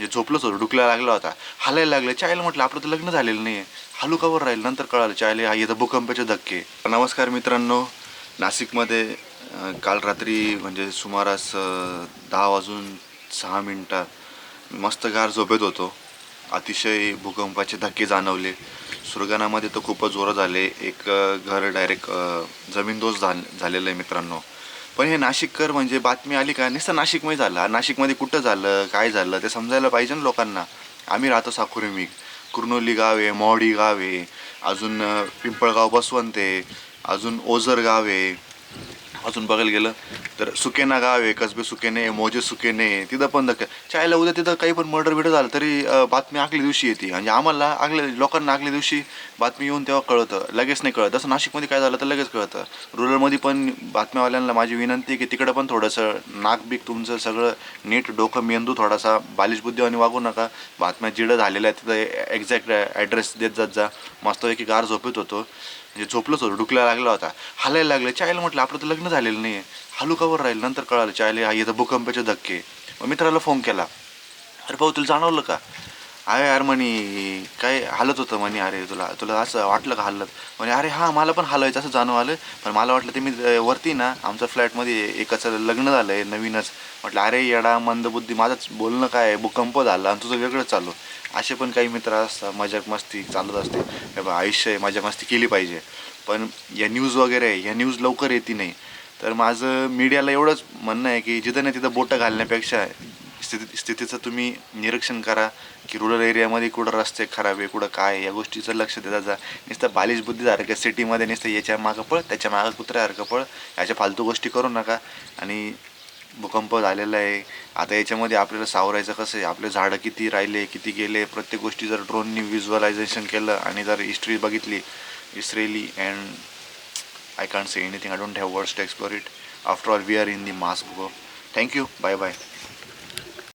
म्हणजे झोपलंच होतं, डुकला लागला होता, हालायला लागलं. चायला म्हटलं आपलं तर लग्न झालेलं नाही आहे, हालू कावर राहील. नंतर कळालं चायला हा येतं भूकंपाचे धक्के. नमस्कार मित्रांनो, नाशिकमध्ये काल रात्री म्हणजे सुमारास 10:06 मस्त गार झोपेत होतो. अतिशय भूकंपाचे धक्के जाणवले. सुरगाणामध्ये तर खूपच जोरात झाले. एक घर डायरेक्ट जमीनदोस्त झालेलं आहे मित्रांनो. पण हे नाशिककर म्हणजे बातमी आली का नुसतं नाशिकमध्ये झालं. नाशिकमध्ये कुठं झालं, काय झालं ते समजायला पाहिजे ना लोकांना. आम्ही राहतो साकुरी, कुर्नोली गाव आहे, मौडी गाव आहे, अजून पिंपळगाव बसवंत आहे, अजून ओझर गाव आहे, अजून बघायला गेलं तर सुकेना गाव आहे, कसबे सुकेने, मोजे सुकेने, तिथं पण चायला उद्या तिथं काही पण मर्डर बिडर झालं तरी बातमी आगल्या दिवशी येते. म्हणजे आम्हाला लोकांना आगल्या दिवशी बातमी येऊन तेव्हा कळतं, लगेच नाही कळत. तसं नाशिकमध्ये काय झालं तर लगेच कळतं. रुरलमध्ये पण बातम्यावाल्यांना माझी विनंती की तिकडं पण थोडंसं नाकबीक तुमचं सगळं नीट, डोकं मेंदू थोडासा बालिश बुद्धीवानी वागू नका. बातम्या जिडं झालेल्या आहेत तिथं एक्झॅक्ट ॲड्रेस देत जात जा. मस्तपैकी गार झोपेत होतो, म्हणजे झोपलंच होतं, डुकला लागला होता, हालायला लागलं. चायला म्हटलं आपलं तर लग्न झालेलं नाही आहे, हालू कावर राहील. नंतर कळालं चायला हा येतं भूकंपाचे धक्के. मग मित्राला फोन केला, अरे भाऊ तुला जाणवलं का? अरे यार म्हणे काय हालत होतं म्हणे. अरे तुला तुला असं वाटलं का हालत? म्हणे अरे हां मला पण हालायचं असं जाणवं आलं, पण मला वाटलं ते मी वरती ना आमच्या फ्लॅटमध्ये एकाचं लग्न झालं आहे नवीनच. म्हटलं अरे येडा मंदबुद्धी, माझंच बोलणं काय भूकंप झाला आणि तुझं वेगळं चालू. असे पण काही मित्र असतात, मजाक मस्ती चालत असते. हे बा आयुष्य आहे, मजा मस्ती केली पाहिजे. पण या न्यूज वगैरे आहे, ह्या न्यूज लवकर येते नाही. तर माझं मीडियाला एवढंच म्हणणं आहे की जिथं नाही तिथं बोटं घालण्यापेक्षा स्थितीचं तुम्ही निरीक्षण करा की रुरल एरियामध्ये कुठं रस्ते खराब आहे, कुठं काय या गोष्टीचं लक्ष देता जा. नुसतं बालिश बुद्धीसारखं सिटीमध्ये नुसतं याच्या मागं पळ, त्याच्या मागं कुत्र्यासारखं पळ, याच्या फालतू गोष्टी करू नका. आणि भूकंप झालेला आहे आता, याच्यामध्ये आपल्याला सावरायचं कसं आहे, आपले झाडं किती राहिले किती गेले, प्रत्येक गोष्टी जर ड्रोननी व्हिज्युअलायझेशन केलं आणि जर हिस्ट्री बघितली इस्रेली and I can't say anything. I don't have words to explore it. After all, we are in the mass. Thank you. Bye bye.